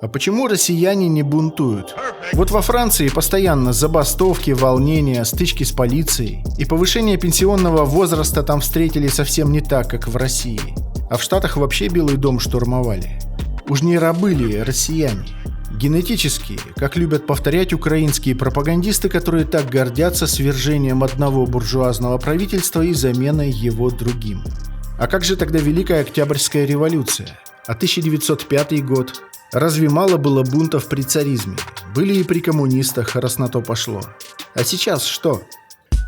А почему россияне не бунтуют? Вот во Франции постоянно забастовки, волнения, стычки с полицией. И повышение пенсионного возраста там встретили совсем не так, как в России. А в Штатах вообще Белый дом штурмовали. Уж не рабы ли россияне? Генетически, как любят повторять украинские пропагандисты, которые так гордятся свержением одного буржуазного правительства и заменой его другим. А как же тогда Великая Октябрьская революция? А 1905 год? Разве мало было бунтов при царизме? Были и при коммунистах, раз на то пошло. А сейчас что?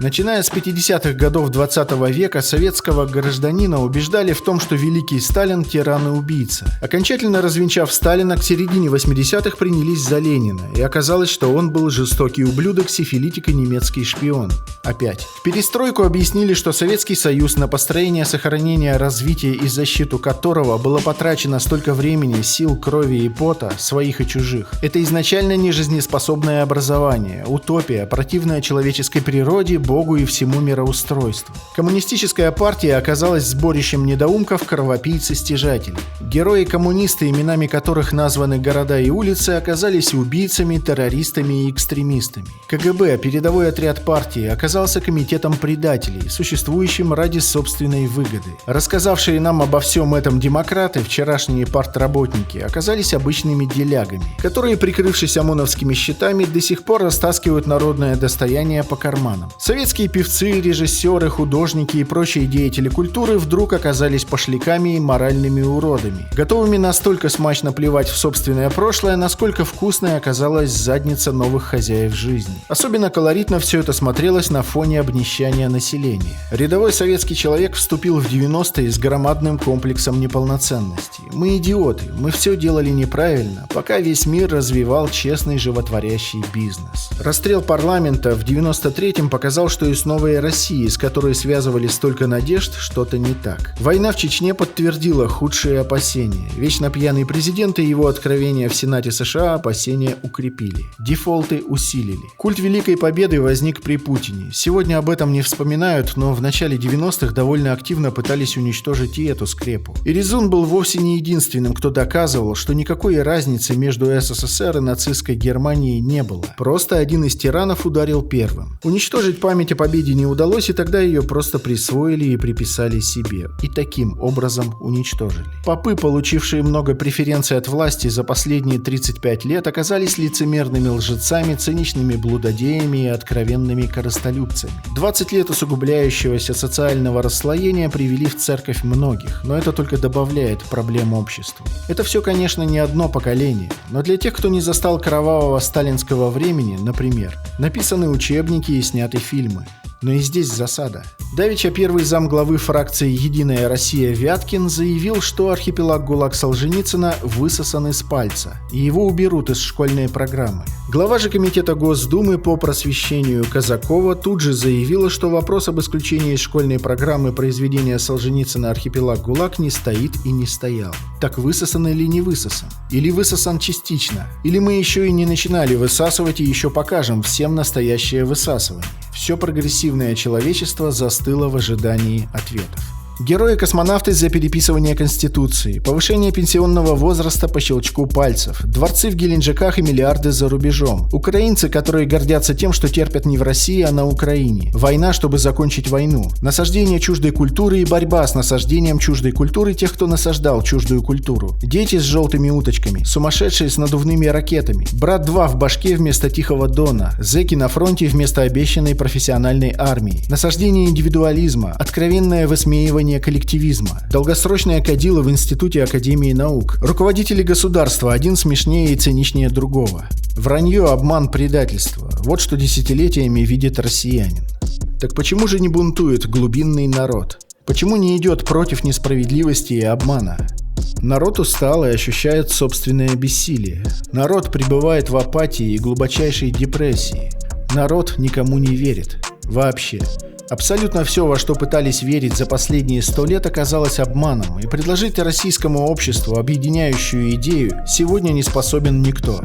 Начиная с 50-х годов 20 века советского гражданина убеждали в том, что великий Сталин – тиран и убийца. Окончательно развенчав Сталина, к середине 80-х принялись за Ленина, и оказалось, что он был жестокий ублюдок, сифилитик и немецкий шпион. Опять. В перестройку объяснили, что Советский Союз, на построение, сохранение, развитие и защиту которого было потрачено столько времени, сил, крови и пота, своих и чужих. Это изначально нежизнеспособное образование, утопия, противная человеческой природе, Богу и всему мироустройству. Коммунистическая партия оказалась сборищем недоумков, кровопийц и стяжателей. Герои-коммунисты, именами которых названы города и улицы, оказались убийцами, террористами и экстремистами. КГБ, передовой отряд партии, оказался комитетом предателей, существующим ради собственной выгоды. Рассказавшие нам обо всем этом демократы, вчерашние партработники, оказались обычными делягами, которые, прикрывшись ОМОНовскими щитами, до сих пор растаскивают народное достояние по карманам. Советские певцы, режиссеры, художники и прочие деятели культуры вдруг оказались пошляками и моральными уродами, готовыми настолько смачно плевать в собственное прошлое, насколько вкусной оказалась задница новых хозяев жизни. Особенно колоритно все это смотрелось на фоне обнищания населения. Рядовой советский человек вступил в 90-е с громадным комплексом неполноценности. Мы идиоты, мы все делали неправильно, пока весь мир развивал честный животворящий бизнес. Расстрел парламента в 93-м показал, что и с новой Россией, с которой связывали столько надежд, что-то не так. Война в Чечне подтвердила худшие опасения. Вечно пьяный президент и его откровения в Сенате США опасения укрепили. Дефолты усилили. Культ Великой Победы возник при Путине. Сегодня об этом не вспоминают, но в начале 90-х довольно активно пытались уничтожить и эту скрепу. И Резун был вовсе не единственным, кто доказывал, что никакой разницы между СССР и нацистской Германией не было. Просто один из тиранов ударил первым. Уничтожить память о победе не удалось, и тогда ее просто присвоили и приписали себе. И таким образом уничтожили. Попы, получившие много преференций от власти за последние 35 лет, оказались лицемерными лжецами, циничными блудодеями и откровенными корыстолюбцами. 20 лет усугубляющегося социального расслоения привели в церковь многих, но это только добавляет проблем обществу. Это все, конечно, не одно поколение, но для тех, кто не застал кровавого сталинского времени, например, написаны учебники и сняты фильмы. Но и здесь засада. Давеча первый замглавы фракции «Единая Россия» Вяткин заявил, что архипелаг ГУЛАГ Солженицына высосан из пальца, и его уберут из школьной программы. Глава же комитета Госдумы по просвещению Казакова тут же заявила, что вопрос об исключении из школьной программы произведения Солженицына «Архипелаг ГУЛАГ» не стоит и не стоял. Так высосан или не высосан? Или высосан частично? Или мы еще и не начинали высасывать и еще покажем всем настоящее высасывание? Все прогрессивное человечество застыло в ожидании ответов. Герои-космонавты за переписывание Конституции, повышение пенсионного возраста по щелчку пальцев, дворцы в Геленджиках и миллиарды за рубежом, украинцы, которые гордятся тем, что терпят не в России, а на Украине, война, чтобы закончить войну, насаждение чуждой культуры и борьба с насаждением чуждой культуры тех, кто насаждал чуждую культуру, дети с желтыми уточками, сумасшедшие с надувными ракетами, брат 2 в башке вместо Тихого Дона, зэки на фронте вместо обещанной профессиональной армии, насаждение индивидуализма, откровенное высмеивание коллективизма, долгосрочное кадило в Институте Академии наук, руководители государства, один смешнее и циничнее другого. Вранье, обман, предательство – вот что десятилетиями видит россиянин. Так почему же не бунтует глубинный народ? Почему не идет против несправедливости и обмана? Народ устал и ощущает собственное бессилие. Народ пребывает в апатии и глубочайшей депрессии. Народ никому не верит. Вообще. Абсолютно все, во что пытались верить за последние 100 лет, оказалось обманом, и предложить российскому обществу объединяющую идею сегодня не способен никто.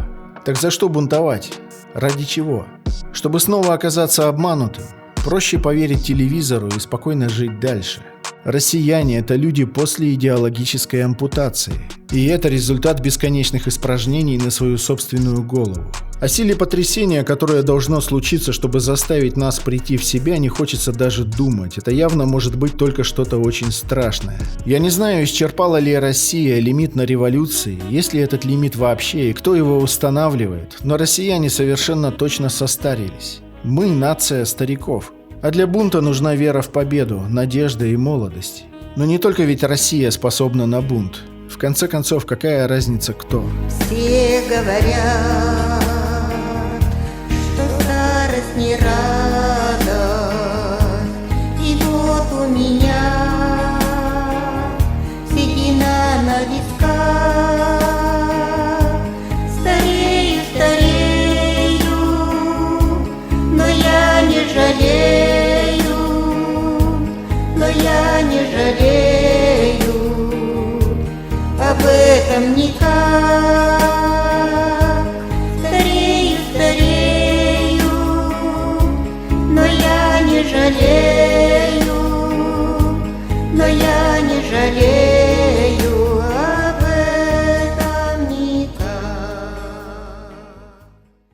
Так за что бунтовать? Ради чего? Чтобы снова оказаться обманутым? Проще поверить телевизору и спокойно жить дальше. Россияне – это люди после идеологической ампутации. И это результат бесконечных испражнений на свою собственную голову. О силе потрясения, которое должно случиться, чтобы заставить нас прийти в себя, не хочется даже думать. Это явно может быть только что-то очень страшное. Я не знаю, исчерпала ли Россия лимит на революции, есть ли этот лимит вообще и кто его устанавливает, но россияне совершенно точно состарились. Мы – нация стариков. А для бунта нужна вера в победу, надежда и молодость. Но не только ведь Россия способна на бунт. В конце концов, какая разница кто? Все говорят, что старость не радость. И вот у меня седина на висках.